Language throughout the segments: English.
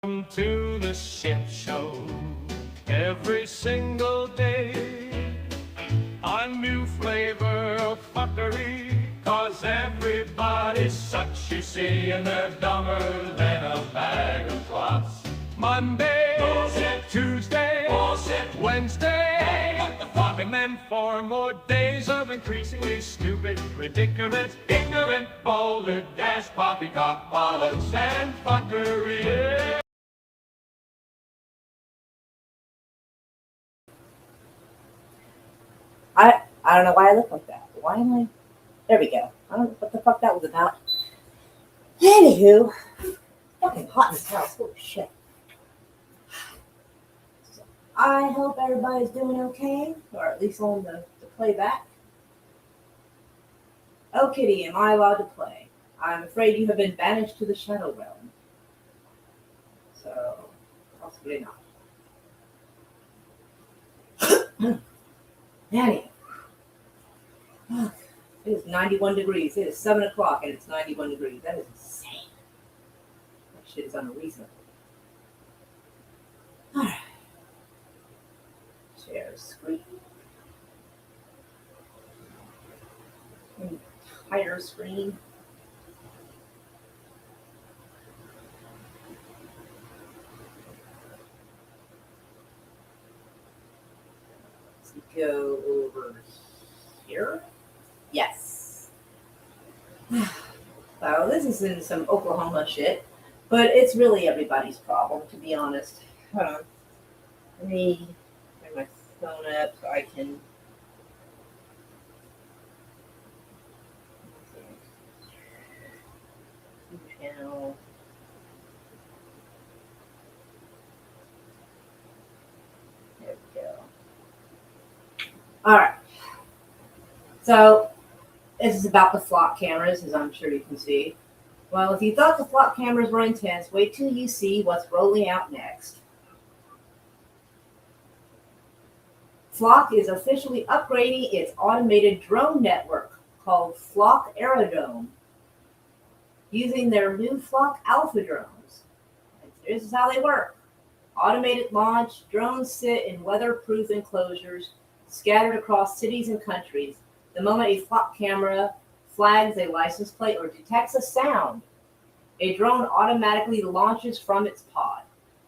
Welcome to the shit show. Every single day, a new flavor of fuckery. Cause everybody sucks, you see, and they're dumber than a bag of clots. Monday, bullshit. Tuesday, bullshit. Wednesday, what the fuck? And then 4 more days of increasingly stupid, ridiculous, ignorant, boulder dash, poppycock, bollocks, and fuckery. I don't know why I look like that. Why am I? There we go. I don't know what the fuck that was about. Anywho, fucking hot in this house. Holy shit. I hope everybody's doing okay, or at least on the playback. Oh, Kitty, am I allowed to play? I'm afraid you have been banished to the Shadow Realm. So, possibly not. Anyway. It is 91 degrees. It is 7 o'clock and it's 91 degrees. That is insane. That shit is unreasonable. Alright. Share screen. Entire screen. Let's go over here. Yes. So this isn't some Oklahoma shit, but it's really everybody's problem, to be honest. Hold on. Let me bring my phone up so I can. Channel. There we go. All right. So this is about the flock cameras, as I'm sure you can see. Well, if you thought the flock cameras were intense, wait till you see what's rolling out next. Flock is officially upgrading its automated drone network called Flock Aerodrome, using their new Flock Alpha drones. This is how they work. Automated launch, drones sit in weatherproof enclosures scattered across cities and countries. The moment a flock camera flags a license plate or detects a sound, a drone automatically launches from its pod.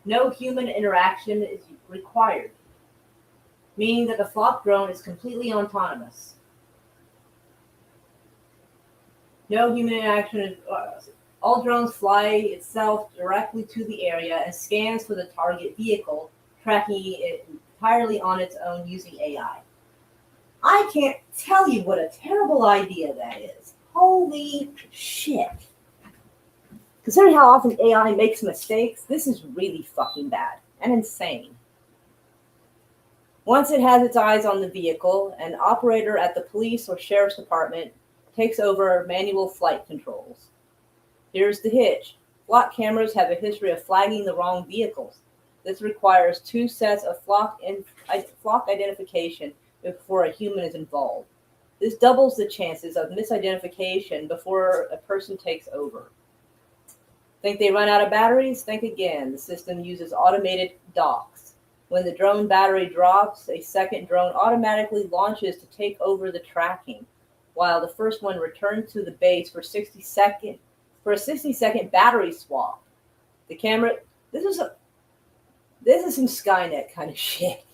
No human interaction is required, meaning that the flock drone is completely autonomous. No human interaction. All drones fly itself directly to the area and scans for the target vehicle, tracking it entirely on its own using AI. I can't tell you what a terrible idea that is. Holy shit. Considering how often AI makes mistakes, this is really fucking bad and insane. Once it has its eyes on the vehicle, an operator at the police or sheriff's department takes over manual flight controls. Here's the hitch. Flock cameras have a history of flagging the wrong vehicles. This requires 2 sets of flock identification before a human is involved. This doubles the chances of misidentification before a person takes over. Think they run out of batteries? Think again. The system uses automated docks. When the drone battery drops, a second drone automatically launches to take over the tracking, while the first one returns to the base for a 60-second battery swap. The camera. This is some Skynet kind of shit.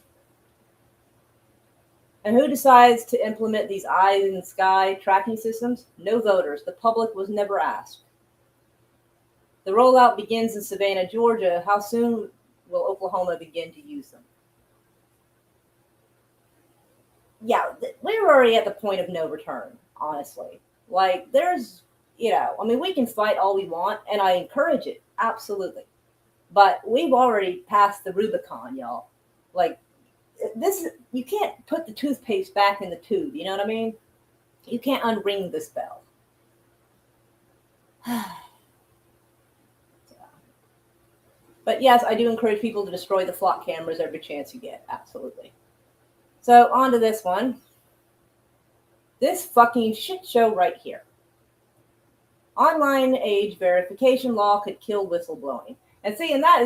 And who decides to implement these eyes in the sky tracking systems? No voters. The public was never asked. The rollout begins in Savannah, Georgia. How soon will Oklahoma begin to use them? Yeah, we're already at the point of no return, honestly. Like, there's, we can fight all we want, and I encourage it, absolutely. But we've already passed the Rubicon, y'all. Like, you can't put the toothpaste back in the tube, you know what I mean? You can't unring this bell. But yes, I do encourage people to destroy the flock cameras every chance you get, absolutely. So on to this one. This fucking shit show right here. Online age verification law could kill whistleblowing. And see, and that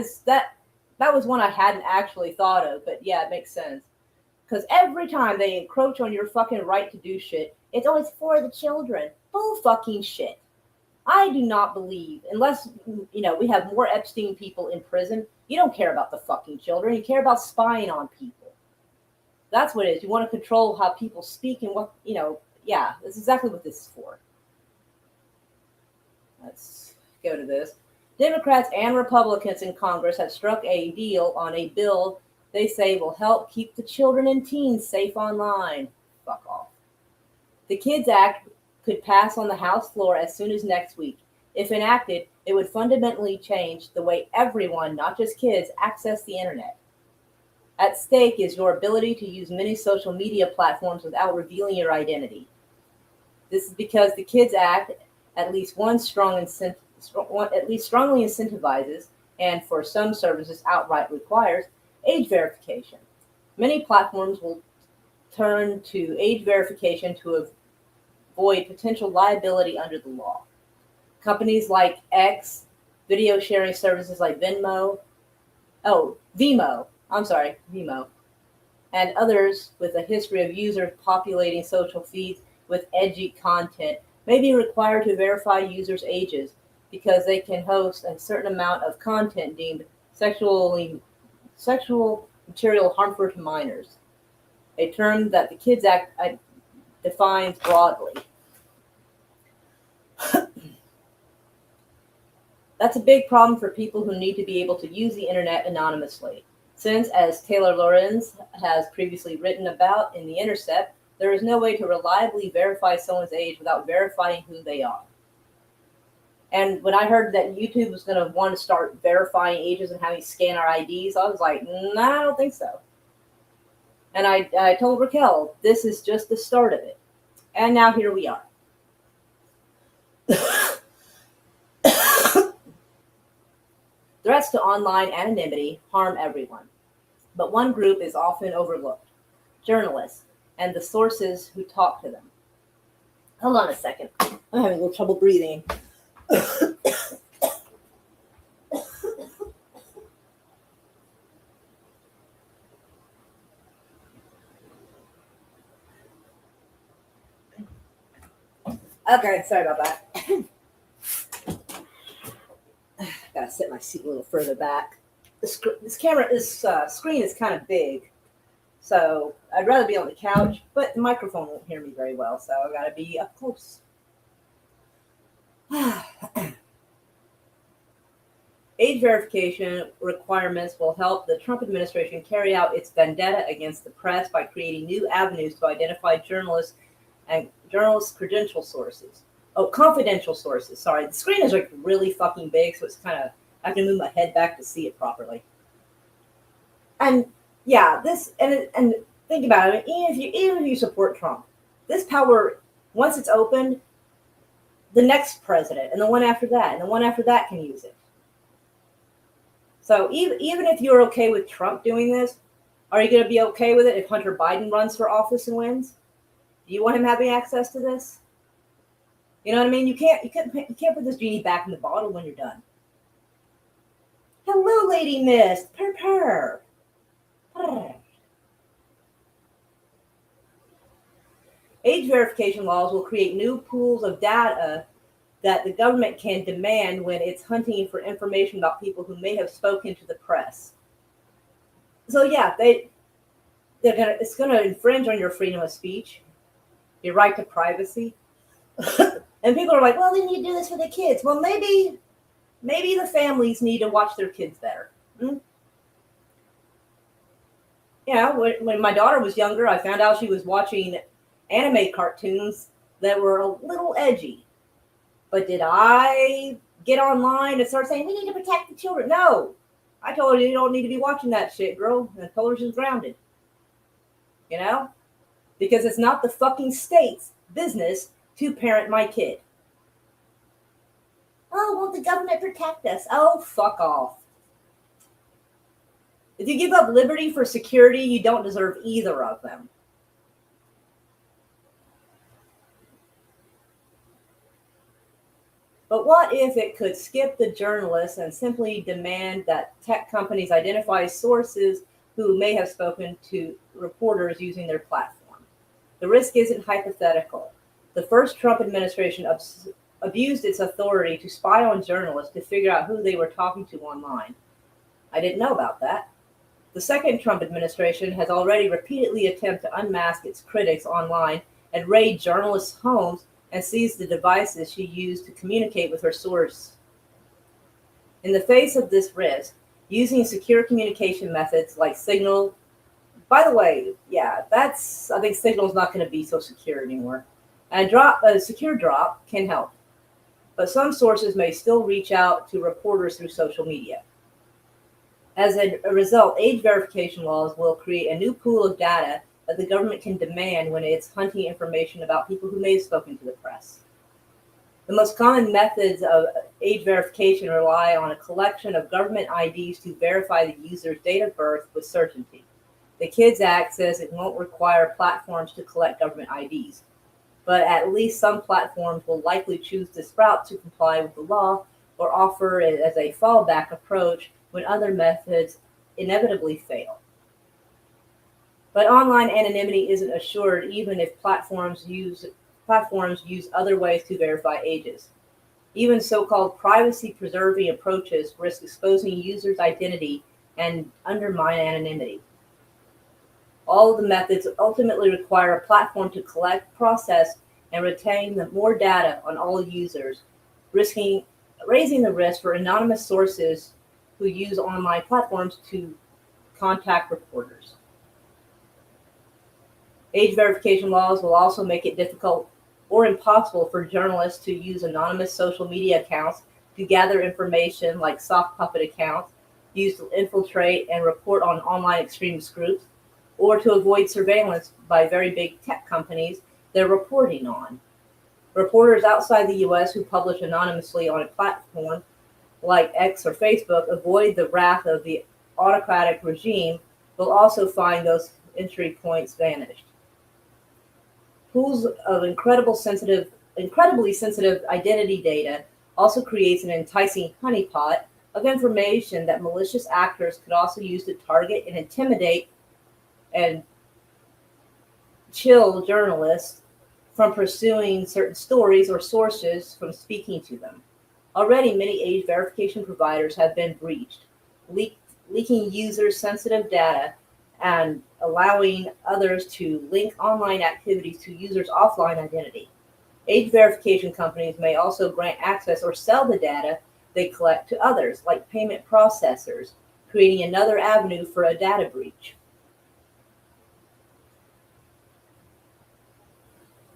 was one I hadn't actually thought of, but yeah, it makes sense. Because every time they encroach on your fucking right to do shit, it's always for the children. Bull fucking shit. I do not believe, unless we have more Epstein people in prison, you don't care about the fucking children. You care about spying on people. That's what it is. You want to control how people speak and what yeah, that's exactly what this is for. Let's go to this. Democrats and Republicans in Congress have struck a deal on a bill they say will help keep the children and teens safe online. Fuck off. The Kids Act could pass on the House floor as soon as next week. If enacted, it would fundamentally change the way everyone, not just kids, access the internet. At stake is your ability to use many social media platforms without revealing your identity. This is because the Kids Act at least strongly incentivizes, and for some services outright requires, age verification. Many platforms will turn to age verification to avoid potential liability under the law. Companies like X, video sharing services like Vimeo, and others with a history of users populating social feeds with edgy content may be required to verify users' ages because they can host a certain amount of content deemed sexual material harmful to minors, a term that the Kids Act defines broadly. That's a big problem for people who need to be able to use the internet anonymously, since, as Taylor Lorenz has previously written about in The Intercept, there is no way to reliably verify someone's age without verifying who they are. And when I heard that YouTube was going to want to start verifying ages and having scan our IDs, I was like, nah, I don't think so. And I told Raquel, this is just the start of it. And now here we are. Threats to online anonymity harm everyone, but one group is often overlooked: journalists and the sources who talk to them. Hold on a second. I'm having a little trouble breathing. Okay, sorry about that. Gotta set my seat a little further back. This screen is kind of big, so I'd rather be on the couch, but the microphone won't hear me very well, so I gotta be up close. Age verification requirements will help the Trump administration carry out its vendetta against the press by creating new avenues to identify journalists and journalists' credential sources. Oh, confidential sources. Sorry, the screen is like really fucking big, so it's kind of, I have to move my head back to see it properly. And yeah, this and think about it. Even if you support Trump, this power, once it's opened, the next president and the one after that and the one after that can use it. So even if you're okay with Trump doing this, are you going to be okay with it if Hunter Biden runs for office and wins? Do you want him having access to this? You know what I mean? You can't put this genie back in the bottle when you're done. Hello, Lady Mist. Purr. Age verification laws will create new pools of data that the government can demand when it's hunting for information about people who may have spoken to the press. So yeah, it's gonna infringe on your freedom of speech, your right to privacy. And people are like, well, they need to do this for the kids. Well, maybe the families need to watch their kids better. You know, when my daughter was younger, I found out she was watching anime cartoons that were a little edgy. But did I get online and start saying, we need to protect the children? No. I told her, you don't need to be watching that shit, girl. And I told her she's grounded. You know? Because it's not the fucking state's business to parent my kid. Oh, won't the government protect us? Oh, fuck off. If you give up liberty for security, you don't deserve either of them. But what if it could skip the journalists and simply demand that tech companies identify sources who may have spoken to reporters using their platform? The risk isn't hypothetical. The first Trump administration abused its authority to spy on journalists to figure out who they were talking to online. I didn't know about that. The second Trump administration has already repeatedly attempted to unmask its critics online and raid journalists' homes and seize the devices she used to communicate with her source. In the face of this risk, using secure communication methods like Signal, by the way, yeah, I think Signal's not going to be so secure anymore. A secure drop can help, but some sources may still reach out to reporters through social media. As a result, age verification laws will create a new pool of data that the government can demand when it's hunting information about people who may have spoken to the press. The most common methods of age verification rely on a collection of government IDs to verify the user's date of birth with certainty. The KIDS Act says it won't require platforms to collect government IDs, but at least some platforms will likely choose this route to comply with the law or offer it as a fallback approach when other methods inevitably fail. But online anonymity isn't assured even if platforms use other ways to verify ages. Even so-called privacy-preserving approaches risk exposing users' identity and undermine anonymity. All of the methods ultimately require a platform to collect, process, and retain more data on all users, raising the risk for anonymous sources who use online platforms to contact reporters. Age verification laws will also make it difficult or impossible for journalists to use anonymous social media accounts to gather information like sock puppet accounts used to infiltrate and report on online extremist groups, or to avoid surveillance by very big tech companies they're reporting on. Reporters outside the US who publish anonymously on a platform like X or Facebook avoid the wrath of the autocratic regime will also find those entry points vanished. Pools of incredibly sensitive identity data also creates an enticing honeypot of information that malicious actors could also use to target and intimidate and chill journalists from pursuing certain stories or sources from speaking to them. Already, many age verification providers have been breached, leaking users' sensitive data and allowing others to link online activities to users' offline identity. Age verification companies may also grant access or sell the data they collect to others, like payment processors, creating another avenue for a data breach.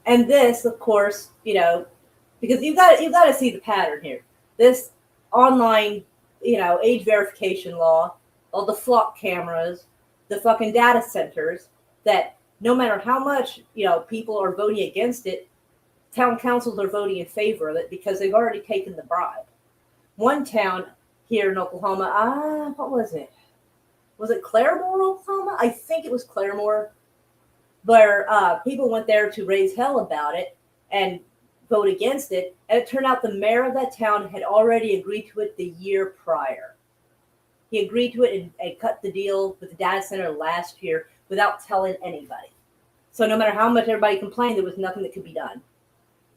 And this, of course, because you've got to see the pattern here. This online, age verification law, all the flock cameras, the fucking data centers, that no matter how much people are voting against it, town councils are voting in favor of it because they've already taken the bribe. One town here in Oklahoma, what was it? Was it Claremore, Oklahoma? I think it was Claremore, where people went there to raise hell about it and vote against it. And it turned out the mayor of that town had already agreed to it the year prior. He agreed to it and cut the deal with the data center last year without telling anybody. So no matter how much everybody complained, there was nothing that could be done.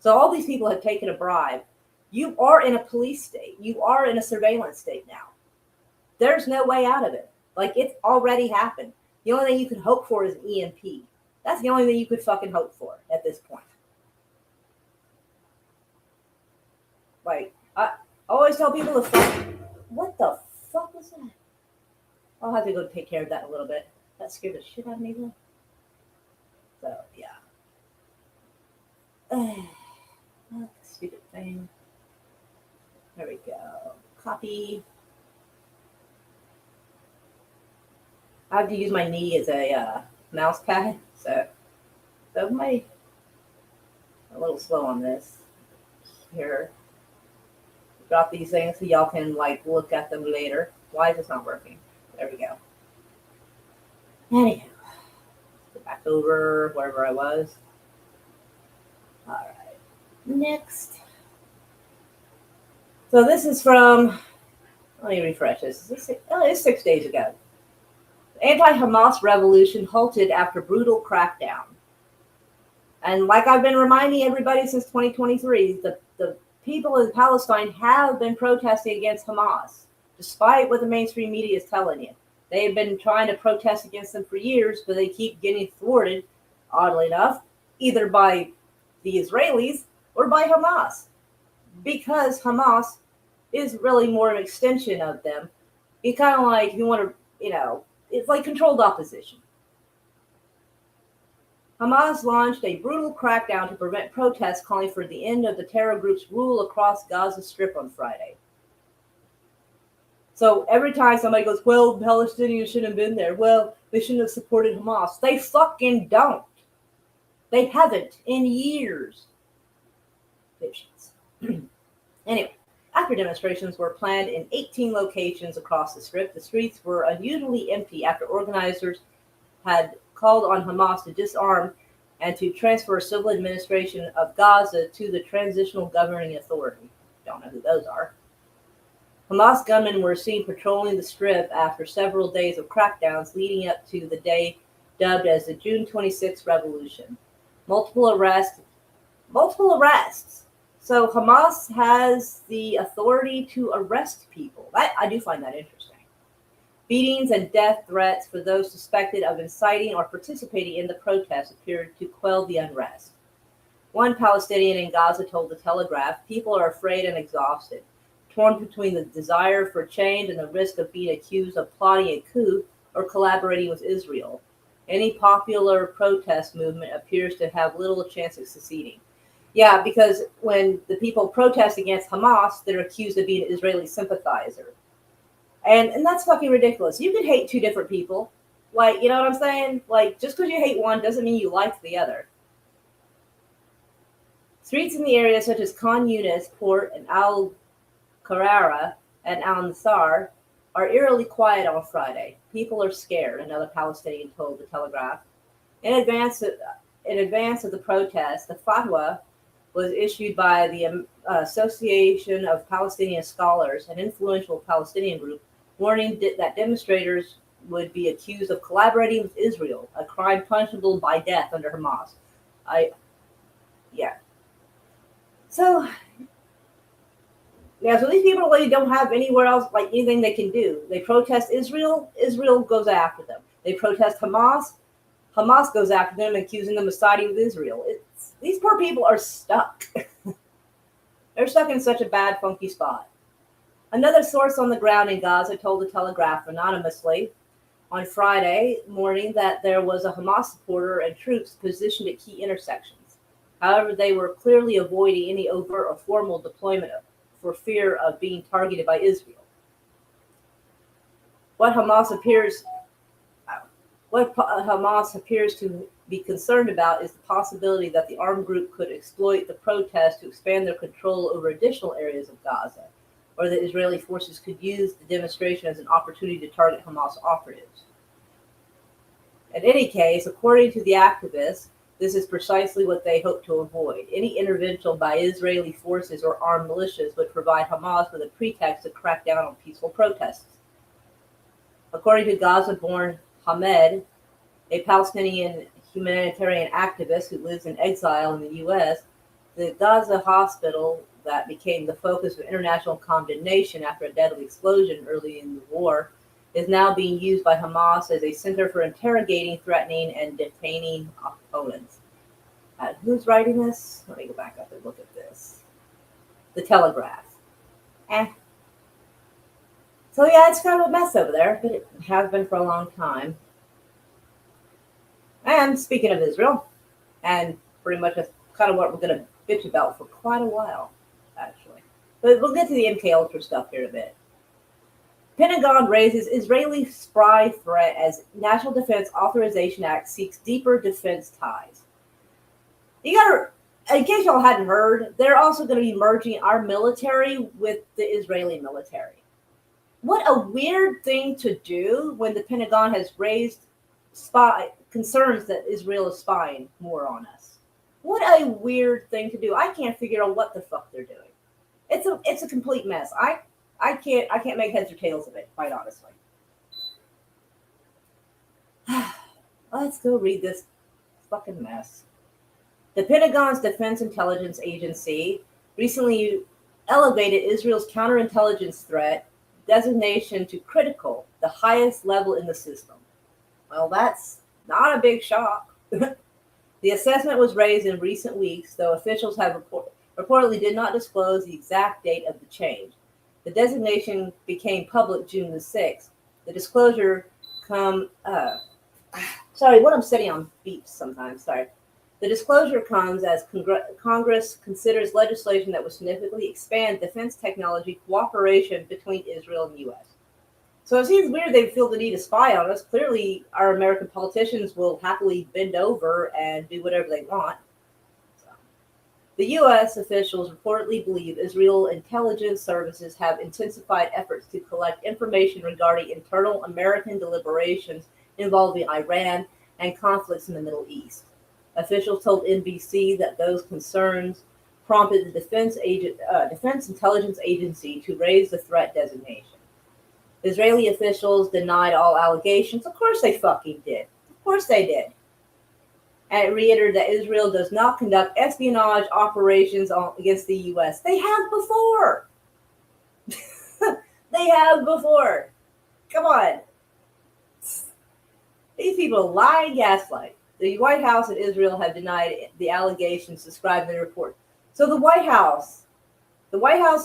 So all these people have taken a bribe. You are in a police state. You are in a surveillance state now. There's no way out of it. Like, it's already happened. The only thing you can hope for is an EMP. That's the only thing you could fucking hope for at this point. Like, I always tell people to what the fuck was that? I'll have to go take care of that in a little bit. That scared the shit out of me though. So, yeah. Stupid thing. There we go. Copy. I have to use my knee as a mouse pad, so I'm a little slow on this. Here, drop these things so y'all can look at them later. Why is this not working? There we go. Anywho, go back over wherever I was. All right, next. So this is from, let me refresh this. It's 6 days ago. The anti-Hamas revolution halted after brutal crackdown. And like I've been reminding everybody since 2023, the people in Palestine have been protesting against Hamas, despite what the mainstream media is telling you. They've been trying to protest against them for years, but they keep getting thwarted, oddly enough, either by the Israelis or by Hamas. Because Hamas is really more an extension of them. You kind of like, you want to, it's like controlled opposition. Hamas launched a brutal crackdown to prevent protests calling for the end of the terror group's rule across Gaza Strip on Friday. So every time somebody goes, well, Palestinians shouldn't have been there. Well, they shouldn't have supported Hamas. They fucking don't. They haven't in years. Anyway, after demonstrations were planned in 18 locations across the Strip, the streets were unusually empty after organizers had called on Hamas to disarm and to transfer civil administration of Gaza to the Transitional Governing Authority. Don't know who those are. Hamas gunmen were seen patrolling the Strip after several days of crackdowns leading up to the day dubbed as the June 26th Revolution. Multiple arrests. So Hamas has the authority to arrest people. I do find that interesting. Beatings and death threats for those suspected of inciting or participating in the protests appeared to quell the unrest. One Palestinian in Gaza told the Telegraph, people are afraid and exhausted, torn between the desire for change and the risk of being accused of plotting a coup or collaborating with Israel. Any popular protest movement appears to have little chance of succeeding. Yeah, because when the people protest against Hamas, they're accused of being an Israeli sympathizer. And that's fucking ridiculous. You could hate two different people. Like, you know what I'm saying? Like, just because you hate one doesn't mean you like the other. Streets in the area such as Khan Yunis, Port, and Al-Qarara and Al-Nasar are eerily quiet on Friday. People are scared, another Palestinian told the Telegraph. In advance of the protest, the fatwa was issued by the Association of Palestinian Scholars, an influential Palestinian group, warning that demonstrators would be accused of collaborating with Israel, a crime punishable by death under Hamas. So these people really don't have anywhere else, like anything they can do. They protest Israel, Israel goes after them. They protest Hamas, Hamas goes after them, accusing them of siding with Israel. These poor people are stuck. They're stuck in such a bad, funky spot. Another source on the ground in Gaza told the Telegraph anonymously on Friday morning that there was a Hamas supporter and troops positioned at key intersections. However, they were clearly avoiding any overt or formal deployment for fear of being targeted by Israel. What Hamas appears to be concerned about is the possibility that the armed group could exploit the protests to expand their control over additional areas of Gaza, or that Israeli forces could use the demonstration as an opportunity to target Hamas operatives. In any case, according to the activists, this is precisely what they hope to avoid. Any intervention by Israeli forces or armed militias would provide Hamas with a pretext to crack down on peaceful protests. According to Gaza-born Hamed, a Palestinian humanitarian activist who lives in exile in the U.S., the Gaza hospital that became the focus of international condemnation after a deadly explosion early in the war is now being used by Hamas as a center for interrogating, threatening, and detaining opponents. Who's writing this? Let me go back up and look at this. The Telegraph. So yeah, it's kind of a mess over there, but it has been for a long time. And speaking of Israel, and pretty much that's kind of what we're going to bitch about for quite a while, actually. But we'll get to the MKUltra stuff here in a bit. Pentagon raises Israeli spy threat as National Defense Authorization Act seeks deeper defense ties. In case y'all hadn't heard, they're also going to be merging our military with the Israeli military. What a weird thing to do when the Pentagon has raised concerns that Israel is spying more on us. What a weird thing to do. I can't figure out what the fuck they're doing. It's a complete mess. I can't make heads or tails of it, quite honestly. Let's go read this fucking mess. The Pentagon's Defense Intelligence Agency recently elevated Israel's counterintelligence threat designation to critical, the highest level in the system. Well, that's not a big shock. The assessment was raised in recent weeks, though officials have reportedly did not disclose the exact date of the change. The designation became public June the 6th. The disclosure sorry, what I'm studying on beeps sometimes, sorry. The disclosure comes as Congress considers legislation that would significantly expand defense technology cooperation between Israel and the U.S. So it seems weird they feel the need to spy on us. Clearly, our American politicians will happily bend over and do whatever they want. So, the U.S. officials reportedly believe Israel intelligence services have intensified efforts to collect information regarding internal American deliberations involving Iran and conflicts in the Middle East. Officials told NBC that those concerns prompted the Defense Intelligence Agency to raise the threat designation. Israeli officials denied all allegations. Of course they fucking did. Of course they did. And it reiterated that Israel does not conduct espionage operations against the U.S. They have before. They have before. Come on. These people lie and gaslight. The White House and Israel have denied the allegations described in the report. So the White House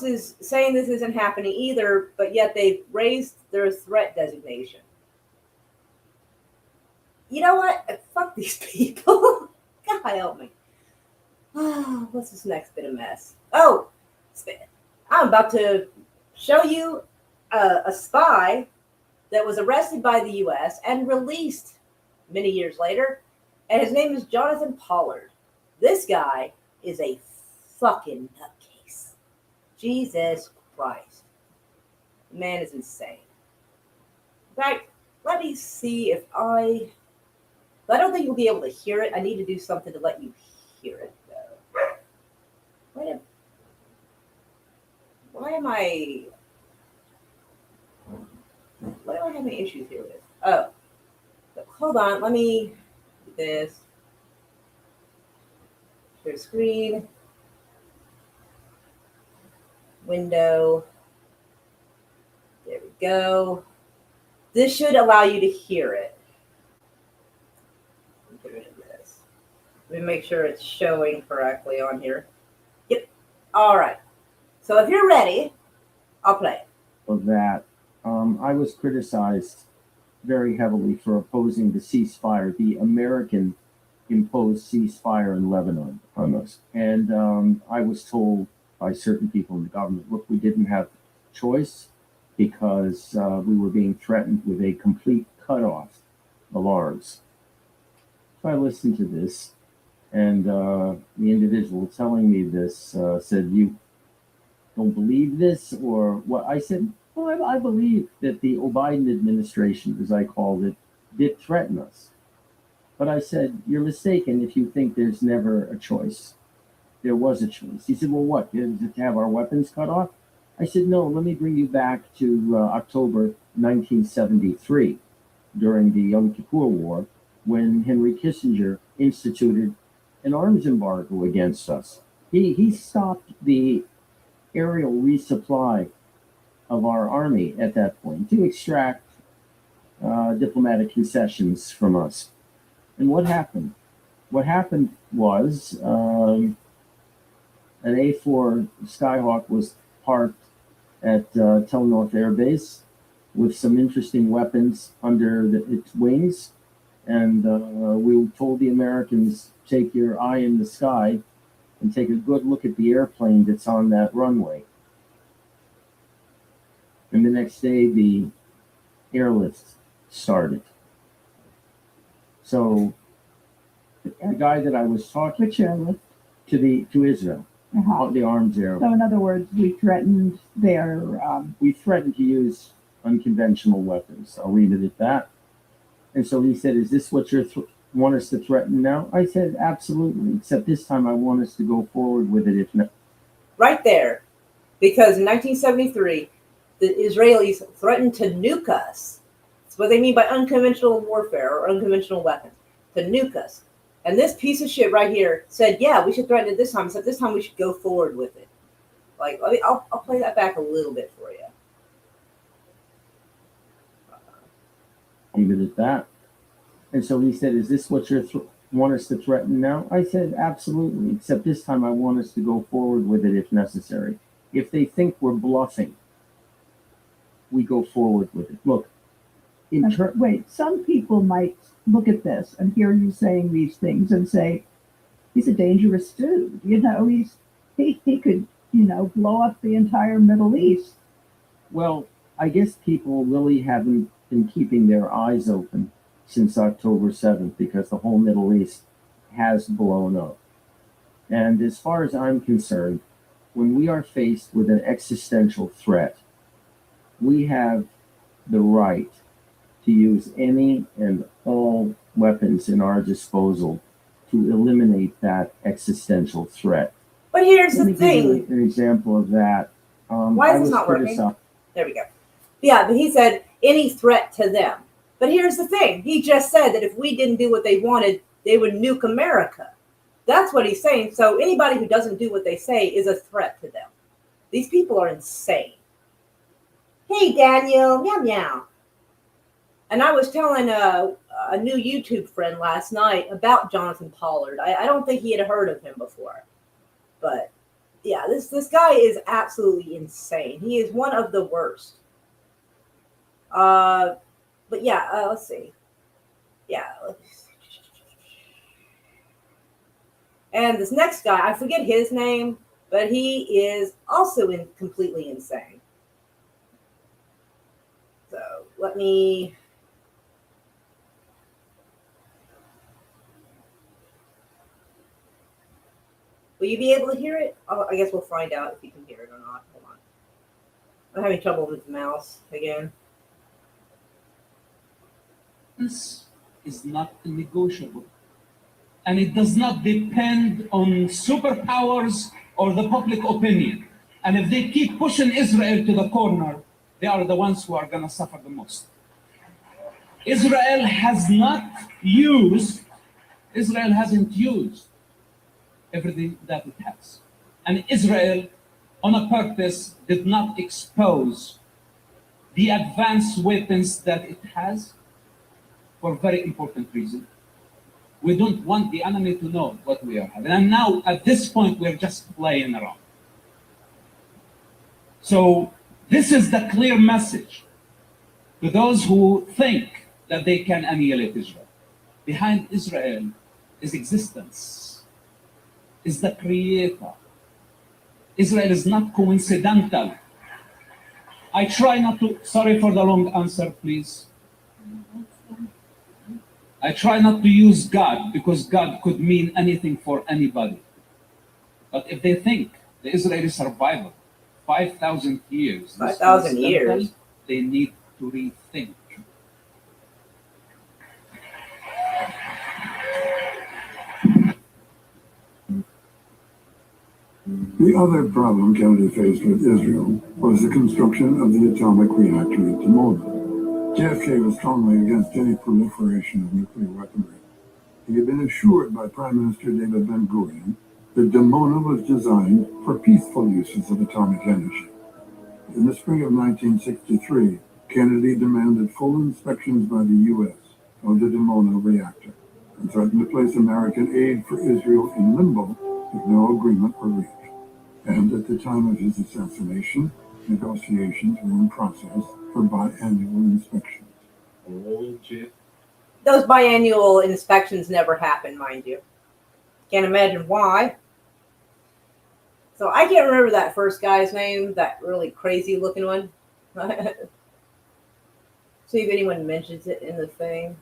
is saying this isn't happening either, but yet they've raised their threat designation. You know what? Fuck these people. God help me. What's this next bit of mess? Oh, I'm about to show you a spy that was arrested by the U.S. and released many years later. And his name is Jonathan Pollard. This guy is a fucking nutcase. Jesus Christ. The man is insane. In fact, let me see if I don't think you'll be able to hear it. I need to do something to let you hear it, though. Why am I having issues here with? Oh, hold on. Let me do this. Share screen. Window. There we go. This should allow you to hear it. Get rid of this. Let me make sure it's showing correctly on here. Yep. All right. So if you're ready, I'll play it. Of that, I was criticized very heavily for opposing the ceasefire, the American imposed ceasefire in Lebanon on us. And I was told by certain people in the government, look, we didn't have choice because we were being threatened with a complete cutoff of arms. So I listened to this, and the individual telling me this said, you don't believe this? Or what? I said, well, I believe that the Biden administration, as I called it, did threaten us. But I said, you're mistaken if you think there's never a choice. There was a choice. He said, well, what? Is it to have our weapons cut off? I said, no, let me bring you back to October 1973, during the Yom Kippur War, when Henry Kissinger instituted an arms embargo against us. He stopped the aerial resupply of our army at that point to extract diplomatic concessions from us. And what happened? What happened was an A4 Skyhawk was parked at Tel North Air Base with some interesting weapons under its wings. And we told the Americans, take your eye in the sky and take a good look at the airplane that's on that runway. And the next day, the airlift started. So the guy that I was talking Which to Israel, the arms air. So in other words, we threatened their. We threatened to use unconventional weapons. I'll leave it at that. And so he said, is this what you want us to threaten now? I said, absolutely, except this time I want us to go forward with it if not. Right there. because in 1973, the Israelis threatened to nuke us. That's what they mean by unconventional warfare or unconventional weapons, to nuke us. And this piece of shit right here said, yeah, we should threaten it this time. Except this time we should go forward with it. Like, I'll play that back a little bit for you. I'm good at that. And so he said, is this what you want us to threaten now? I said, absolutely, except this time I want us to go forward with it if necessary. If they think we're bluffing, we go forward with it. Look, wait, some people might look at this and hear you saying these things and say, he's a dangerous dude. You know, he could, you know, blow up the entire Middle East. Well, I guess people really haven't been keeping their eyes open since October 7th because the whole Middle East has blown up. And as far as I'm concerned, when we are faced with an existential threat, we have the right to use any and all weapons in our disposal to eliminate that existential threat. But here's Let the me give you thing. an example of that. Why is this not working? There we go. Yeah, but he said any threat to them. But here's the thing. He just said that if we didn't do what they wanted, they would nuke America. That's what he's saying. So anybody who doesn't do what they say is a threat to them. These people are insane. Hey, Daniel. Meow, meow. And I was telling a new YouTube friend last night about Jonathan Pollard. I don't think he had heard of him before. But yeah, this guy is absolutely insane. He is one of the worst. But yeah, let's see. Yeah. And this next guy, I forget his name, but he is also completely insane. So let me. Will you be able to hear it? I guess we'll find out if you can hear it or not. Hold on. I'm having trouble with the mouse again. This is not negotiable. And it does not depend on superpowers or the public opinion. And if they keep pushing Israel to the corner, they are the ones who are going to suffer the most. Israel hasn't used everything that it has. And Israel, on a purpose, did not expose the advanced weapons that it has for a very important reason. We don't want the enemy to know what we are having. And now, at this point, we're just playing around. So this is the clear message to those who think that they can annihilate Israel. Behind Israel is existence, is the creator. Israel is not coincidental. I try not to, sorry for the long answer, please. I try not to use God because God could mean anything for anybody. But if they think the Israeli survival, 5,000 years, 5,000 years, they need to rethink. The other problem Kennedy faced with Israel was the construction of the atomic reactor at Dimona. JFK was strongly against any proliferation of nuclear weaponry. He had been assured by Prime Minister David Ben-Gurion that Dimona was designed for peaceful uses of atomic energy. In the spring of 1963, Kennedy demanded full inspections by the U.S. of the Dimona reactor and threatened to place American aid for Israel in limbo if no agreement were reached. And at the time of his assassination, negotiations were in process for biannual inspections. Those biannual inspections never happen, mind you. Can't imagine why. So I can't remember that first guy's name, that really crazy looking one. See if anyone mentions it in the thing.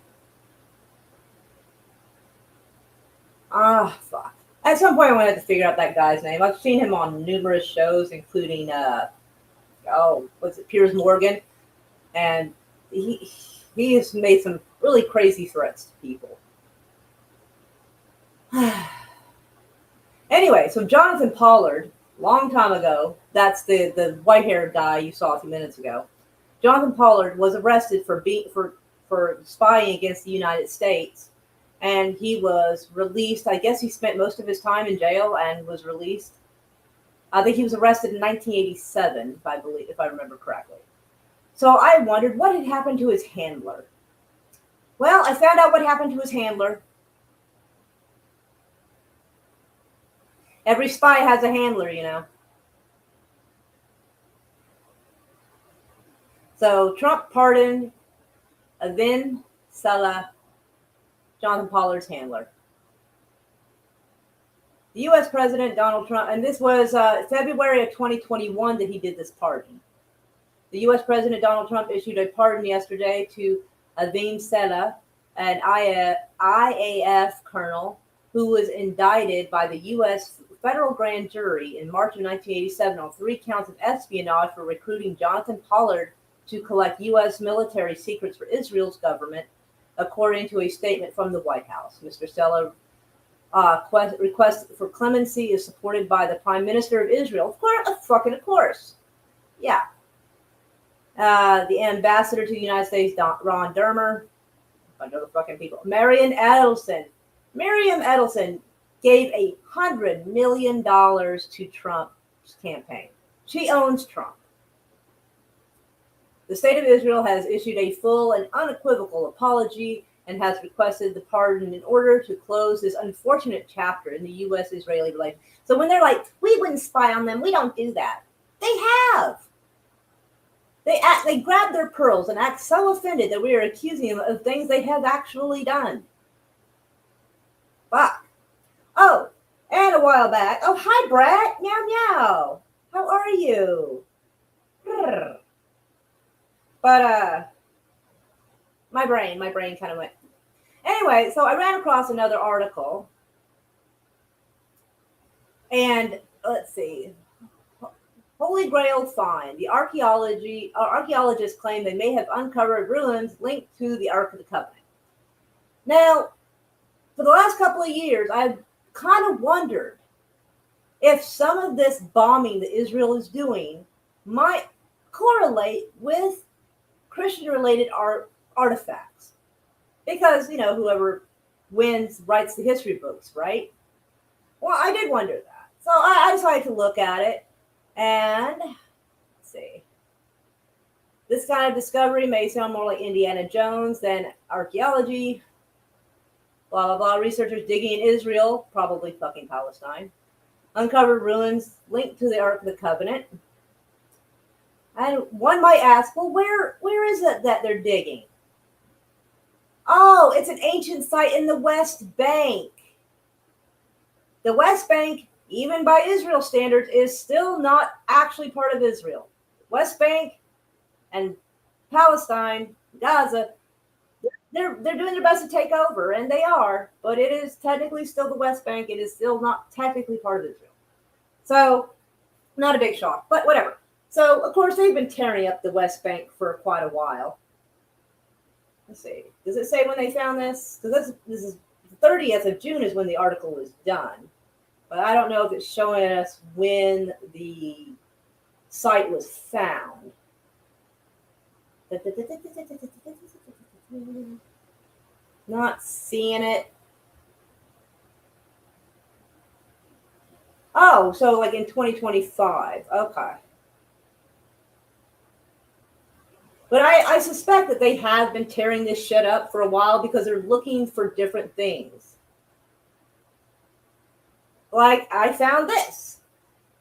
Ah, fuck. At some point I wanted to figure out that guy's name. I've seen him on numerous shows, including, was it Piers Morgan? And he has made some really crazy threats to people. Anyway, so Jonathan Pollard long time ago, that's the white-haired guy you saw a few minutes ago. Jonathan Pollard was arrested for spying against the United States, and he was released. I guess he spent most of his time in jail and was released. I think he was arrested in 1987, if I remember correctly. So I wondered what had happened to his handler. Well, I found out what happened to his handler. Every spy has a handler, you know. So Trump pardoned Avin Salah, Jonathan Pollard's handler. The U.S. President Donald Trump, and this was February of 2021 that he did this pardon. The U.S. President Donald Trump issued a pardon yesterday to Avin Salah, an IAF colonel who was indicted by the U.S. federal grand jury in March of 1987 on 3 counts of espionage for recruiting Jonathan Pollard to collect U.S. military secrets for Israel's government, according to a statement from the White House. Mr. Salah request for clemency is supported by the Prime Minister of Israel. Of course. Yeah. The ambassador to the United States, Ron Dermer, a bunch of other fucking people. Miriam Edelson gave $100 million to Trump's campaign. She owns Trump. The state of Israel has issued a full and unequivocal apology and has requested the pardon in order to close this unfortunate chapter in the U.S.-Israeli relations. So when they're like, we wouldn't spy on them, we don't do that. They have. They grab their pearls and act so offended that we are accusing them of things they have actually done. Fuck. Oh, and a while back. Oh, hi, Brett. Meow, meow. How are you? Brr. But, my brain kind of went. Anyway, so I ran across another article. And let's see. Holy Grail find. The archaeologists claim they may have uncovered ruins linked to the Ark of the Covenant. Now, for the last couple of years, I've kind of wondered if some of this bombing that Israel is doing might correlate with Christian-related artifacts. Because, whoever wins writes the history books, right? Well, I did wonder that. So I decided to look at it. And, let's see. This kind of discovery may sound more like Indiana Jones than archaeology. Blah, blah, blah. Researchers digging in Israel, probably fucking Palestine, uncovered ruins linked to the Ark of the Covenant. And one might ask, well, where is it that they're digging? Oh, it's an ancient site in the West Bank. The West Bank, even by Israel standards, is still not actually part of Israel. West Bank and Palestine, Gaza, they're doing their best to take over, and they are, but it is technically still the West Bank. It is still not technically part of Israel. So, not a big shock, but whatever. So, of course, they've been tearing up the West Bank for quite a while. Let's see. Does it say when they found this? Because this is the 30th of June is when the article was done. But I don't know if it's showing us when the site was found. Not seeing it. Oh, so like in 2025. Okay. But I suspect that they have been tearing this shit up for a while because they're looking for different things. Like, I found this.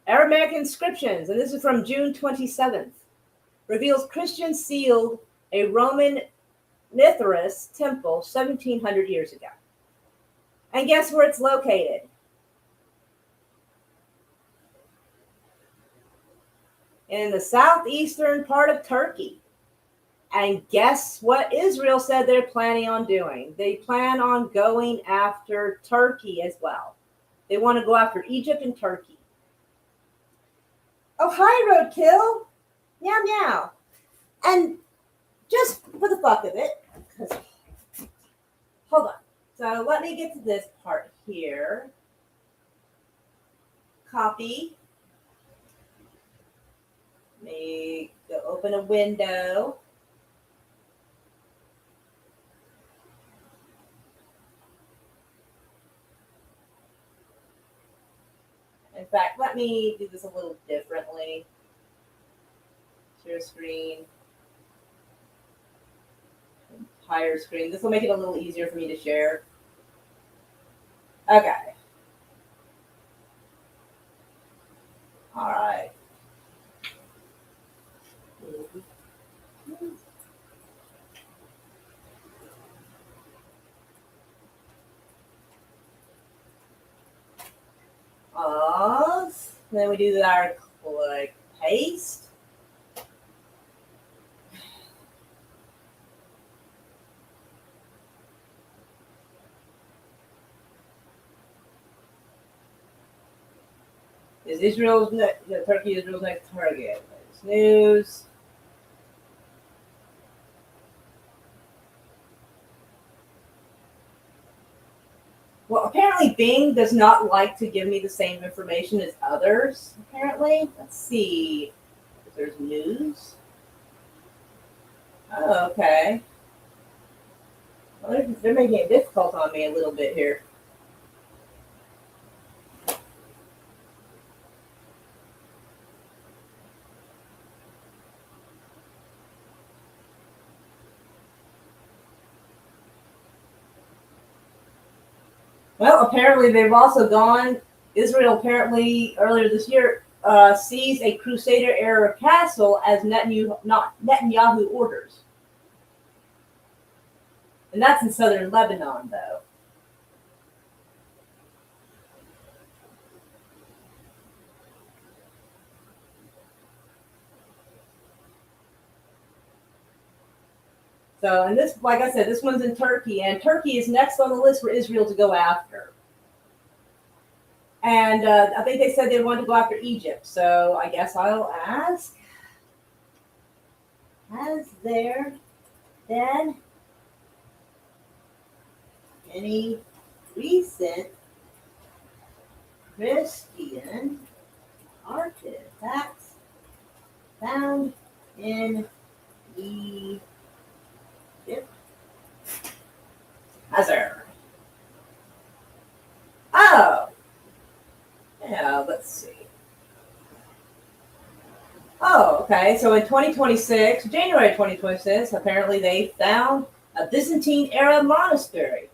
Aramaic inscriptions, and this is from June 27th, reveals Christians sealed a Roman Mithras temple 1,700 years ago. And guess where it's located? In the southeastern part of Turkey. And guess what Israel said they're planning on doing? They plan on going after Turkey as well. They want to go after Egypt and Turkey. Oh, hi, Roadkill. Meow, meow. And just for the fuck of it, hold on. So let me get to this part here. Copy. Let me go open a window. In fact, let me do this a little differently. Share screen. Entire screen. This will make it a little easier for me to share. Okay. All right. Then we do our click paste. Is Turkey Israel's next target? News. Well, apparently Bing does not like to give me the same information as others, apparently. Let's see if there's news. Oh, okay. Well, they're making it difficult on me a little bit here. Well, apparently they've also gone. Israel apparently earlier this year seized a Crusader-era castle as Netanyahu orders, and that's in southern Lebanon, though. So, and this, like I said, this one's in Turkey, and Turkey is next on the list for Israel to go after. And I think they said they wanted to go after Egypt. So I guess I'll ask, has there been any recent Christian artifacts found in Egypt? Has there? Oh! Yeah, let's see. Oh, okay. So in 2026, January 2026, apparently they found a Byzantine era monastery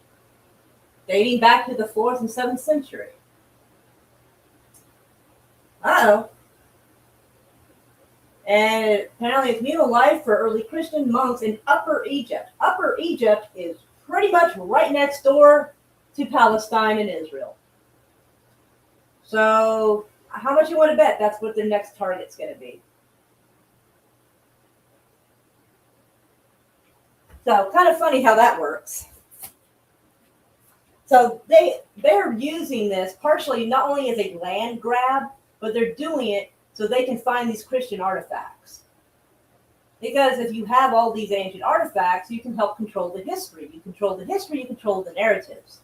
dating back to the 4th and 7th century. Uh-oh. And apparently a communal life for early Christian monks in Upper Egypt. Upper Egypt is pretty much right next door to Palestine and Israel. So how much you want to bet that's what their next target's going to be? So kind of funny how that works. So they're using this partially not only as a land grab, but they're doing it so they can find these Christian artifacts. Because if you have all these ancient artifacts, you can help control the history. You control the history, you control the narratives.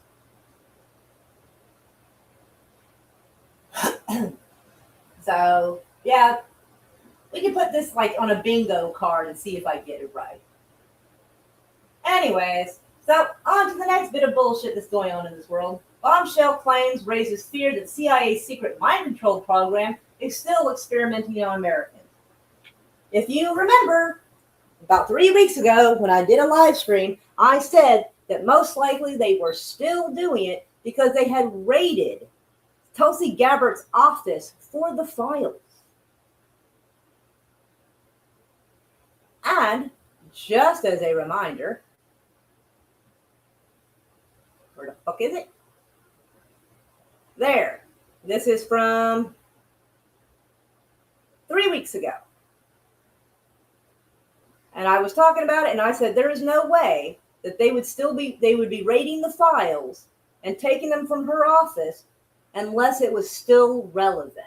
So, yeah, we can put this like on a bingo card and see if I get it right. Anyways, so on to the next bit of bullshit that's going on in this world. Bombshell claims raises fear that CIA's secret mind control program is still experimenting on Americans. If you remember, about 3 weeks ago when I did a live stream, I said that most likely they were still doing it because they had raided Tulsi Gabbard's office for the files. And just as a reminder, where the fuck is it? There. This is from 3 weeks ago. And I was talking about it, and I said there is no way that they would be raiding the files and taking them from her office unless it was still relevant.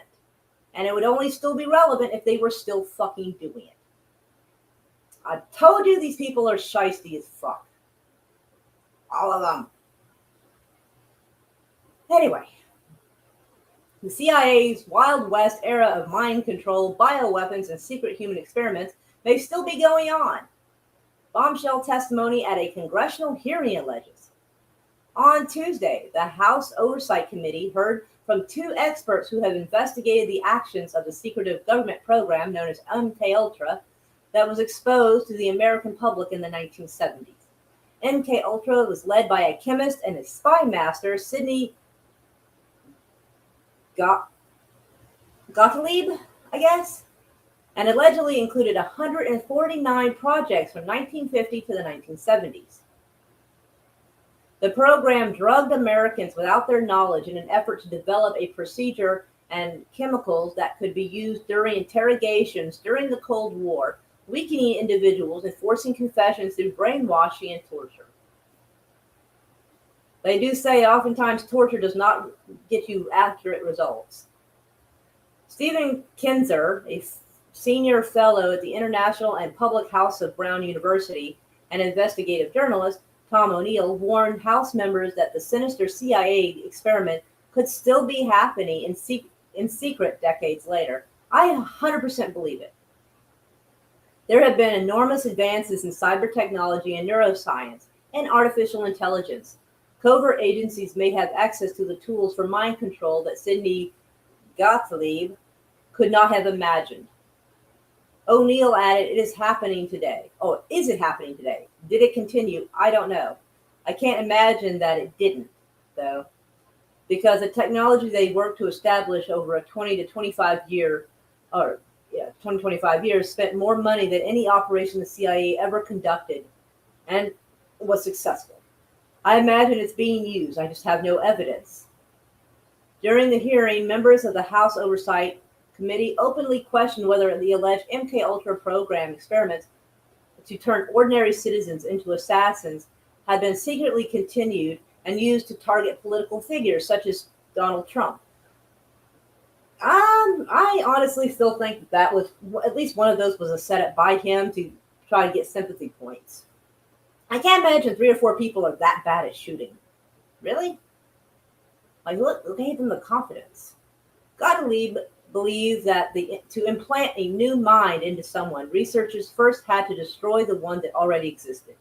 And it would only still be relevant if they were still fucking doing it. I told you these people are shiesty as fuck. All of them. Anyway, The CIA's Wild West era of mind control, bioweapons, and secret human experiments may still be going on. Bombshell testimony at a congressional hearing alleges. On Tuesday, the House Oversight Committee heard from 2 experts who have investigated the actions of the secretive government program known as MKUltra that was exposed to the American public in the 1970s. MKUltra was led by a chemist and a spy master, Sidney Gottlieb, I guess, and allegedly included 149 projects from 1950 to the 1970s. The program drugged Americans without their knowledge in an effort to develop a procedure and chemicals that could be used during interrogations during the Cold War, weakening individuals and forcing confessions through brainwashing and torture. They do say oftentimes torture does not get you accurate results. Stephen Kinzer, a senior fellow at the International and Public House of Brown University and investigative journalist, Tom O'Neill, warned House members that the sinister CIA experiment could still be happening in secret decades later. I 100% believe it. There have been enormous advances in cyber technology and neuroscience and artificial intelligence. Covert agencies may have access to the tools for mind control that Sidney Gottlieb could not have imagined. O'Neill added, it is happening today. Oh, is it happening today? Did it continue? I don't know. I can't imagine that it didn't, though, because the technology they worked to establish over a 20 to 25 year, 25 years, spent more money than any operation the CIA ever conducted and was successful. I imagine it's being used. I just have no evidence. During the hearing, members of the House Oversight Committee openly questioned whether the alleged MKUltra program experiments to turn ordinary citizens into assassins had been secretly continued and used to target political figures such as Donald Trump. I honestly still think that was, at least one of those was a setup by him to try to get sympathy points. I can't imagine 3 or 4 people are that bad at shooting. Really? Like, look, gave them the confidence. Gottlieb believes that to implant a new mind into someone, researchers first had to destroy the one that already existed.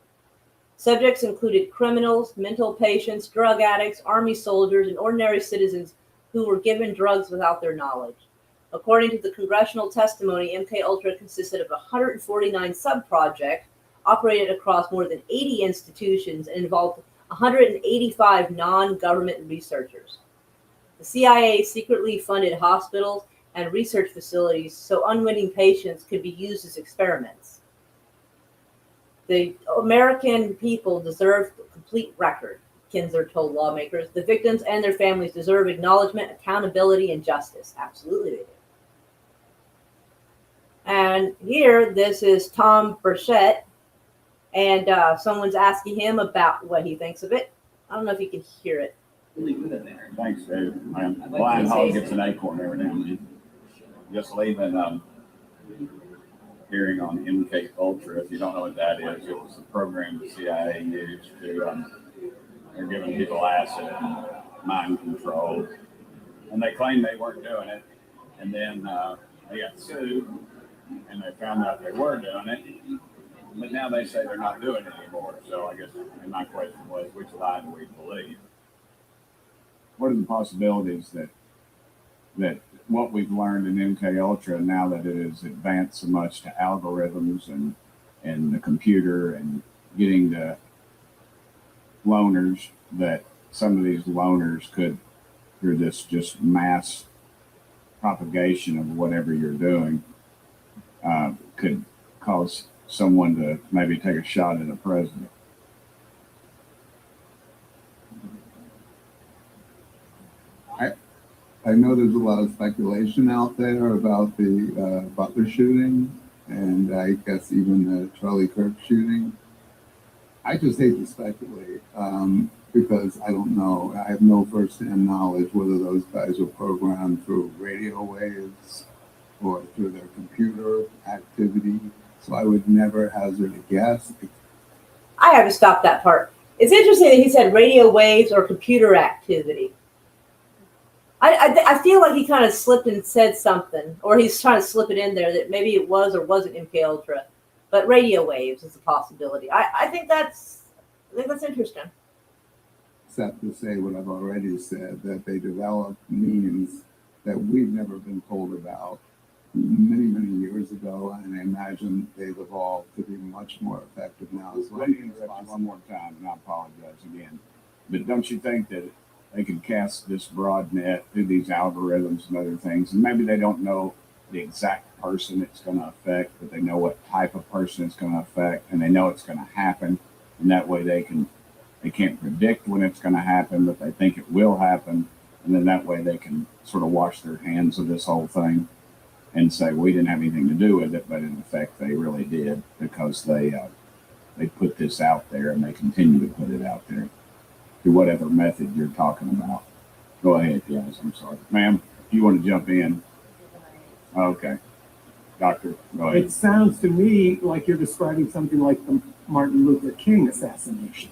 Subjects included criminals, mental patients, drug addicts, army soldiers, and ordinary citizens who were given drugs without their knowledge. According to the congressional testimony, MKUltra consisted of 149 sub-projects operated across more than 80 institutions and involved 185 non-government researchers. The CIA secretly funded hospitals and research facilities so unwitting patients could be used as experiments. The American people deserve a complete record, Kinzer told lawmakers. The victims and their families deserve acknowledgement, accountability, and justice. Absolutely they do. And here, this is Tom Burchett, and someone's asking him about what he thinks of it. I don't know if you can hear it. Really good in there. Thanks, Dave. Blind hog gets an acorn every now and then. Just leaving hearing on MKUltra. If you don't know what that is, it was the program the CIA used to. They're giving people acid and mind control, and they claimed they weren't doing it. And then they got sued, and they found out they were doing it. But now they say they're not doing it anymore. So I guess my question was, which lie do we believe? What are the possibilities that what we've learned in MKUltra, now that it has advanced so much to algorithms and the computer and getting the loners, that some of these loners could, through this just mass propagation of whatever you're doing, could cause someone to maybe take a shot at a president? I know there's a lot of speculation out there about the Butler shooting, and I guess even the Charlie Kirk shooting. I just hate to speculate because I don't know. I have no firsthand knowledge whether those guys were programmed through radio waves or through their computer activity. So I would never hazard a guess. I have to stop that part. It's interesting that he said radio waves or computer activity. I feel like he kind of slipped and said something, or he's trying to slip it in there that maybe it was or wasn't MKUltra, but radio waves is a possibility. I think that's interesting. Except to say what I've already said, that they developed means that we've never been told about many years ago, and I imagine they've evolved to be much more effective now as well. Let me interrupt you one more time, and I apologize again. But don't you think that they could cast this broad net through these algorithms and other things, and maybe they don't know the exact person it's going to affect, but they know what type of person it's going to affect, and they know it's going to happen, and that way they can't predict when it's going to happen, but they think it will happen, and then that way they can sort of wash their hands of this whole thing and say we didn't have anything to do with it, but in effect they really did, because they put this out there and they continue to put it out there through whatever method you're talking about. Go ahead, guys. I'm sorry, ma'am. If you want to jump in, okay, doctor, go ahead. It sounds to me like you're describing something like the Martin Luther King assassination.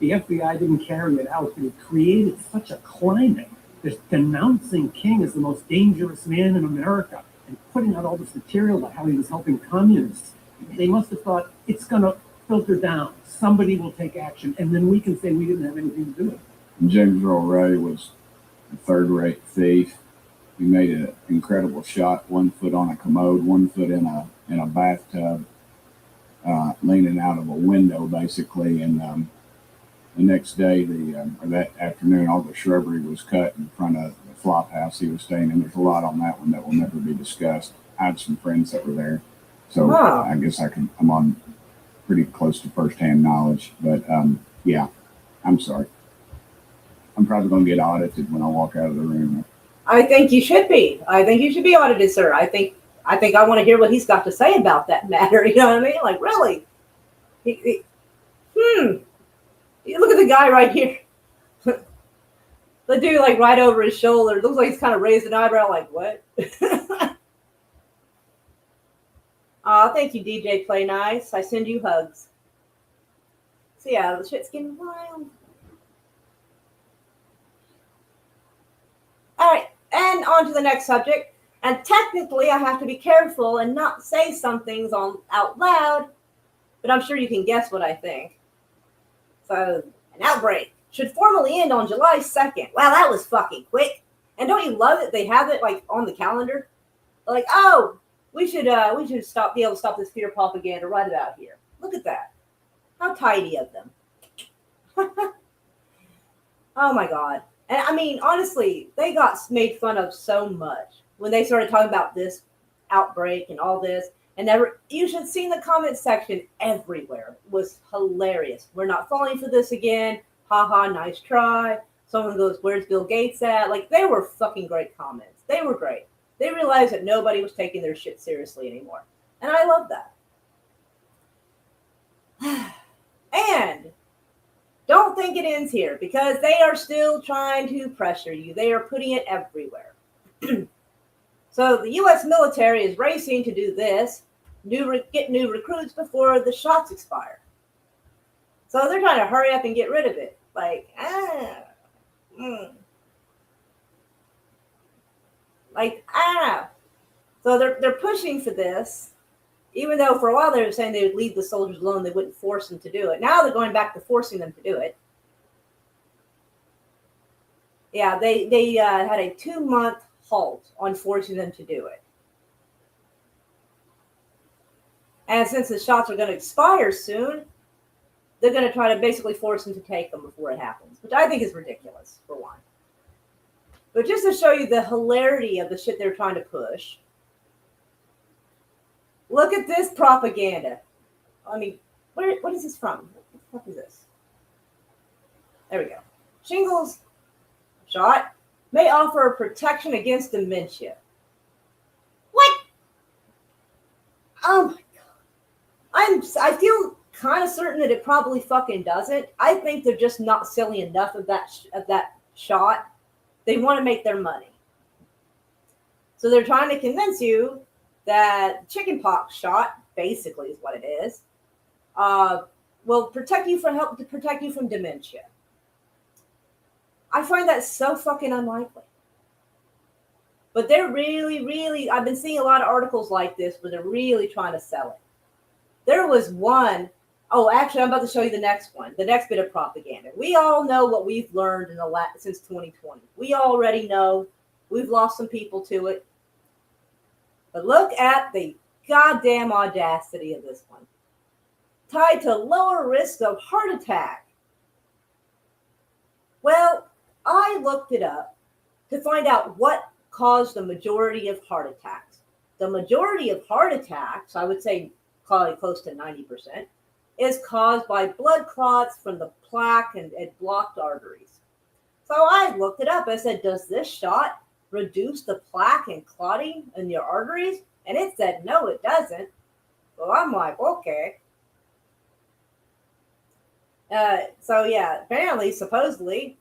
The FBI didn't carry it out, but it created such a climate. There's denouncing King as the most dangerous man in America and putting out all this material about how he was helping communists. They must have thought it's going to filter down. Somebody will take action, and then we can say we didn't have anything to do with it. James Earl Ray was a third-rate thief. He made an incredible shot, 1 foot on a commode, 1 foot in a bathtub, leaning out of a window, basically. And the next day, or that afternoon, all the shrubbery was cut in front of the flop house he was staying in. There's a lot on that one that will never be discussed. I had some friends that were there, so Wow. I guess I'm on pretty close to firsthand knowledge. But yeah, I'm sorry. I'm probably going to get audited when I walk out of the room. I think you should be. I think you should be audited, sir. I think I want to hear what he's got to say about that matter. You know what I mean? Like, really? You look at the guy right here. The dude, like, right over his shoulder. Looks like he's kind of raised an eyebrow, like, what? Aw, thank you, DJ Play Nice. I send you hugs. So, yeah, the shit's getting wild. All right, and on to the next subject. And technically, I have to be careful and not say some things out loud, but I'm sure you can guess what I think. So, an outbreak should formally end on July 2nd. Wow, that was fucking quick. And don't you love it? They have it like on the calendar. Like, oh, we should be able to stop this fear propaganda right about here. Look at that. How tidy of them. Oh my God. And I mean, honestly, they got made fun of so much when they started talking about this outbreak and all this. And you should see the comment section everywhere. It was hilarious. We're not falling for this again. Haha, nice try. Someone goes, where's Bill Gates at? Like, they were fucking great comments. They were great. They realized that nobody was taking their shit seriously anymore. And I love that. And don't think it ends here, because they are still trying to pressure you. They are putting it everywhere. So the U.S. military is racing to do this, get new recruits before the shots expire. So they're trying to hurry up and get rid of it. Like, So they're pushing for this, even though for a while they were saying they would leave the soldiers alone, they wouldn't force them to do it. Now they're going back to forcing them to do it. Yeah, they had a 2-month halt on forcing them to do it. And since the shots are going to expire soon, they're going to try to basically force them to take them before it happens, which I think is ridiculous, for one. But just to show you the hilarity of the shit they're trying to push, look at this propaganda. I mean, what is this from? What the fuck is this? There we go. Shingles shot may offer protection against dementia. What? Oh my God. I feel kind of certain that it probably fucking doesn't. I think they're just not selling enough of that shot. They want to make their money. So they're trying to convince you that chickenpox shot, basically is what it is, will protect you from dementia. I find that so fucking unlikely. But they're really, I've been seeing a lot of articles like this where they're really trying to sell it. There was one, oh, actually, I'm about to show you the next one, the next bit of propaganda. We all know what we've learned since 2020. We already know we've lost some people to it. But look at the goddamn audacity of this one. Tied to lower risk of heart attack. Well, I looked it up to find out what caused the majority of heart attacks. The majority of heart attacks, I would say probably close to 90%, is caused by blood clots from the plaque and blocked arteries. So I looked it up. I said, does this shot reduce the plaque and clotting in your arteries? And it said, no, it doesn't. So I'm like, okay. So yeah, apparently, supposedly,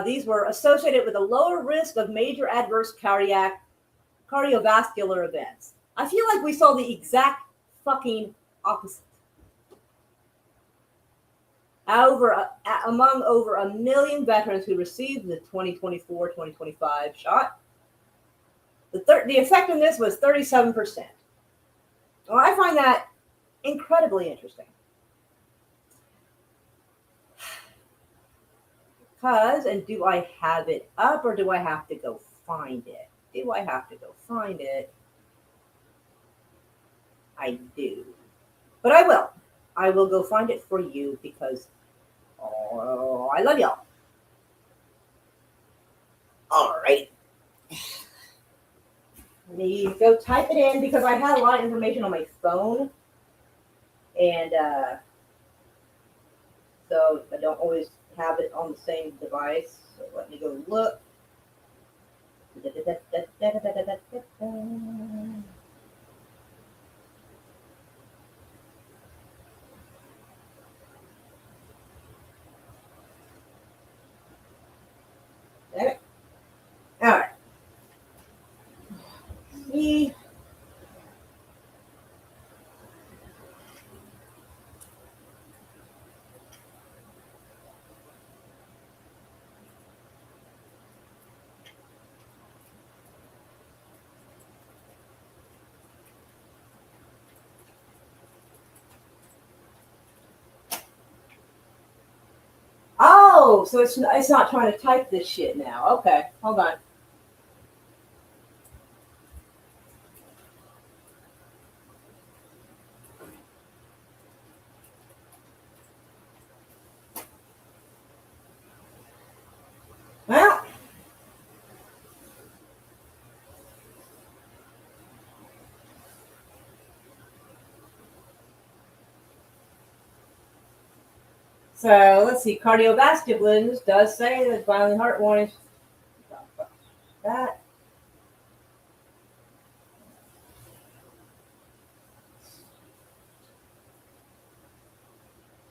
these were associated with a lower risk of major adverse cardiovascular events. I feel like we saw the exact fucking opposite. Among over 1 million veterans who received the 2024-2025 shot, the effectiveness was 37%. Well, I find that incredibly interesting. And do I have it up or do I have to go find it? Do I have to go find it? I do. But I will. I will go find it for you because, oh, I love y'all. All right. Let me go type it in because I had a lot of information on my phone. And so I don't always have it on the same device. So let me go look. Okay. All right. See. Oh, so it's not trying to type this shit now. Okay, hold on. Well, so let's see. Cardiovascular news does say that violent heart warnings. That.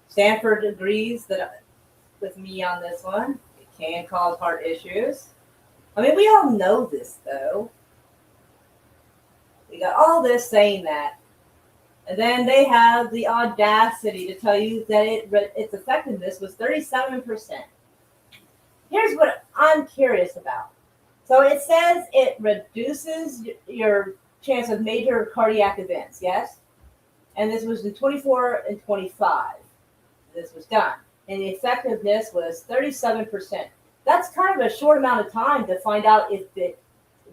Stanford agrees with me on this one. It can cause heart issues. I mean, we all know this, though. We got all this saying that. And then they have the audacity to tell you that its effectiveness was 37%. Here's what I'm curious about. So it says it reduces your chance of major cardiac events, yes? And this was in 24 and 25. This was done. And the effectiveness was 37%. That's kind of a short amount of time to find out if it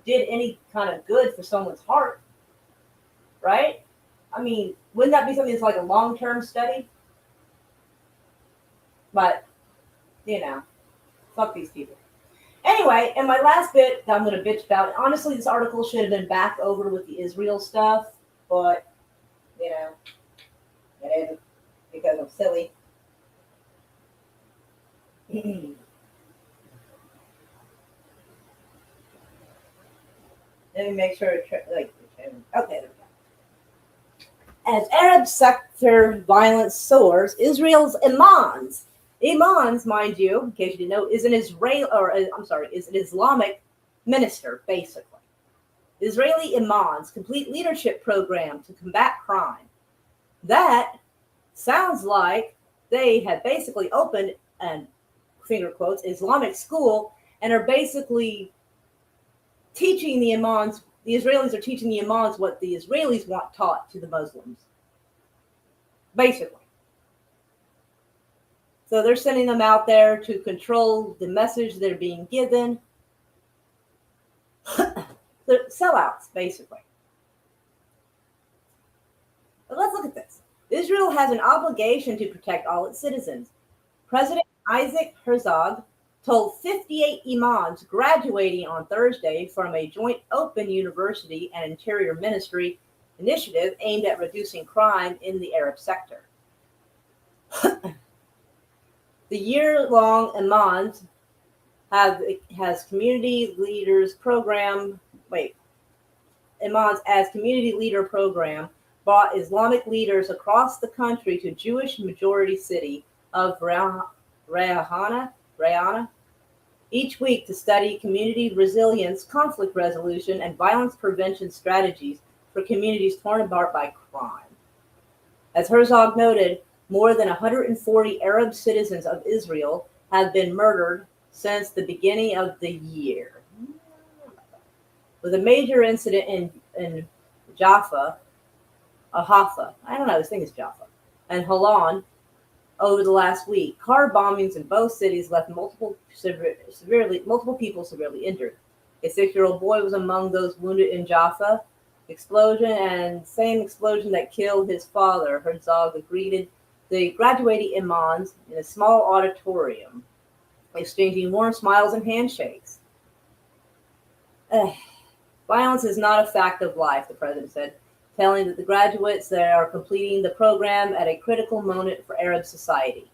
did any kind of good for someone's heart, right? I mean, wouldn't that be something that's like a long-term study? But, you know, fuck these people. Anyway, and my last bit that I'm going to bitch about, honestly, this article should have been back over with the Israel stuff, but, you know, it isn't because I'm silly. Let me make sure okay, there we go. As Arab sector violence soars, Israel's imams, mind you, in case you didn't know, is an Islamic minister, basically. Israeli imams complete leadership program to combat crime. That sounds like they have basically opened an, finger quotes, Islamic school and are basically teaching the imams. The Israelis are teaching the imams what the Israelis want taught to the Muslims, basically. So they're sending them out there to control the message they're being given. They're sellouts, basically. But let's look at this. Israel has an obligation to protect all its citizens. President Isaac Herzog told 58 imams graduating on Thursday from a joint open university and interior ministry initiative aimed at reducing crime in the Arab sector. The year-long imams has community leaders program. Imams as community leader program brought Islamic leaders across the country to Jewish majority city of Rayana each week to study community resilience, conflict resolution, and violence prevention strategies for communities torn apart by crime. As Herzog noted, more than 140 Arab citizens of Israel have been murdered since the beginning of the year, with a major incident in Jaffa, Haifa, I don't know, this thing is Jaffa, and Holon over the last week. Car bombings in both cities left multiple people severely injured. A 6-year-old boy was among those wounded in Jaffa explosion, and same explosion that killed his father. Herzog greeted the graduating imams in a small auditorium, exchanging warm smiles and handshakes. Violence is not a fact of life, the president said, telling that the graduates that are completing the program at a critical moment for Arab society.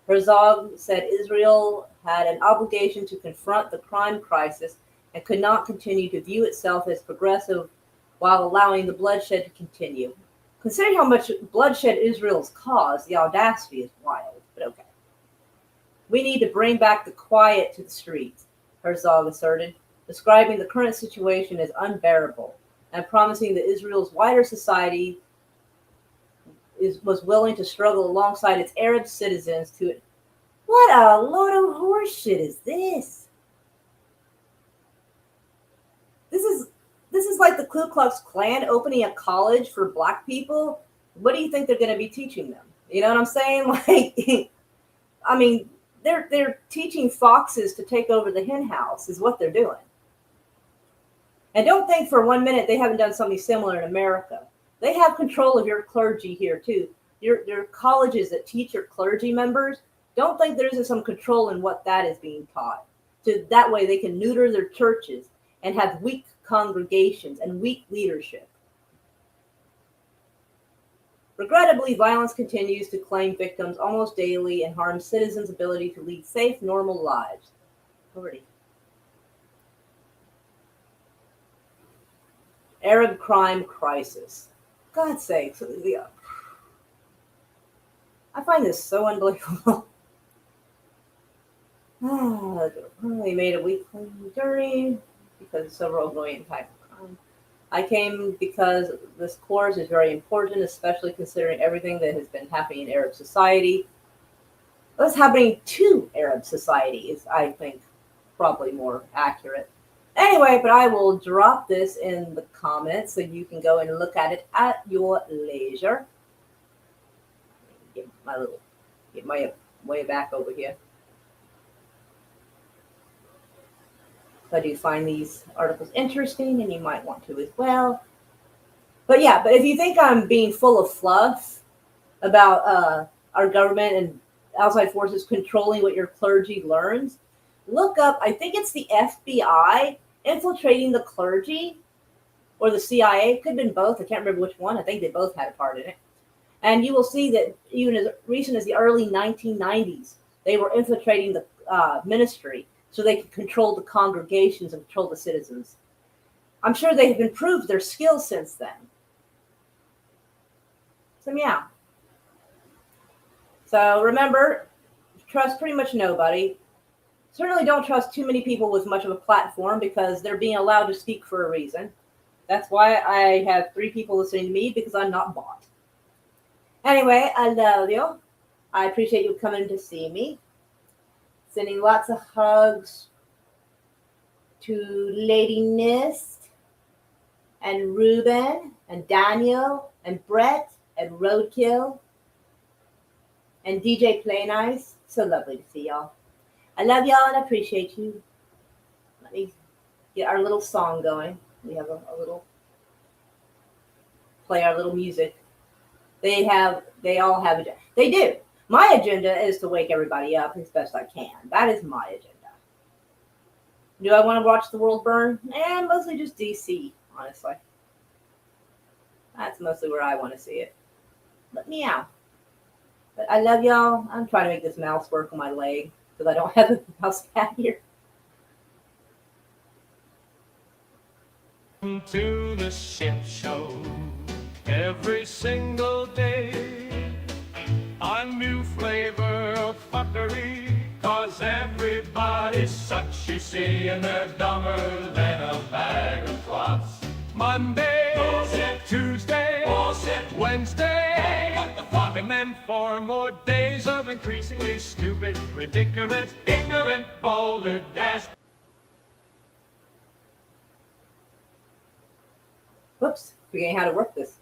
Herzog said Israel had an obligation to confront the crime crisis and could not continue to view itself as progressive while allowing the bloodshed to continue. Considering how much bloodshed Israel's caused, the audacity is wild, but okay. We need to bring back the quiet to the streets, Herzog asserted, describing the current situation as unbearable and promising that Israel's wider society was willing to struggle alongside its Arab citizens to it. What a load of horseshit is this? This is like the Ku Klux Klan opening a college for black people. What do you think they're going to be teaching them? You know what I'm saying? Like, I mean, they're teaching foxes to take over the hen house is what they're doing. And don't think for 1 minute they haven't done something similar in America. They have control of your clergy here too. Your colleges that teach your clergy members, don't think there isn't some control in what that is being taught. So that way they can neuter their churches and have weak congregations and weak leadership. Regrettably, violence continues to claim victims almost daily and harms citizens' ability to lead safe, normal lives. Arab crime crisis. God's sakes. I find this so unbelievable. They made a weekly journey because of several ongoing type of crime. I came because this course is very important, especially considering everything that has been happening in Arab society. What's happening to Arab society is, I think, probably more accurate. Anyway, but I will drop this in the comments so you can go and look at it at your leisure. Get my way back over here. So I do find these articles interesting, and you might want to as well. But yeah, but if you think I'm being full of fluff about our government and outside forces controlling what your clergy learns, look up, I think it's the FBI infiltrating the clergy, or the CIA. It could have been both. I can't remember which one. I think they both had a part in it. And you will see that even as recent as the early 1990s, they were infiltrating the ministry so they could control the congregations and control the citizens. I'm sure they have improved their skills since then. So yeah. So remember, trust pretty much nobody. Certainly don't trust too many people with much of a platform because they're being allowed to speak for a reason. That's why I have 3 people listening to me, because I'm not bought. Anyway, I love you. I appreciate you coming to see me. Sending lots of hugs to Lady Nist and Ruben and Daniel and Brett and Roadkill and DJ Play Nice. So lovely to see y'all. I love y'all and appreciate you. Let me get our little song going. We have a little, play our little music. They all have, they do. My agenda is to wake everybody up as best I can. That is my agenda. Do I want to watch the world burn? Mostly just DC, honestly. That's mostly where I want to see it. But meow. But I love y'all. I'm trying to make this mouse work on my leg because I don't have a mouse pad here. To the ship show every single day. A new flavor of fuckery, cause everybody's such, you see, and they're dumber than a bag of clots. Monday, bullshit. Tuesday, bullshit. Wednesday, got the fuck. And then 4 more days of increasingly stupid, ridiculous, ignorant, boulder dash. Whoops, forgetting how to work this.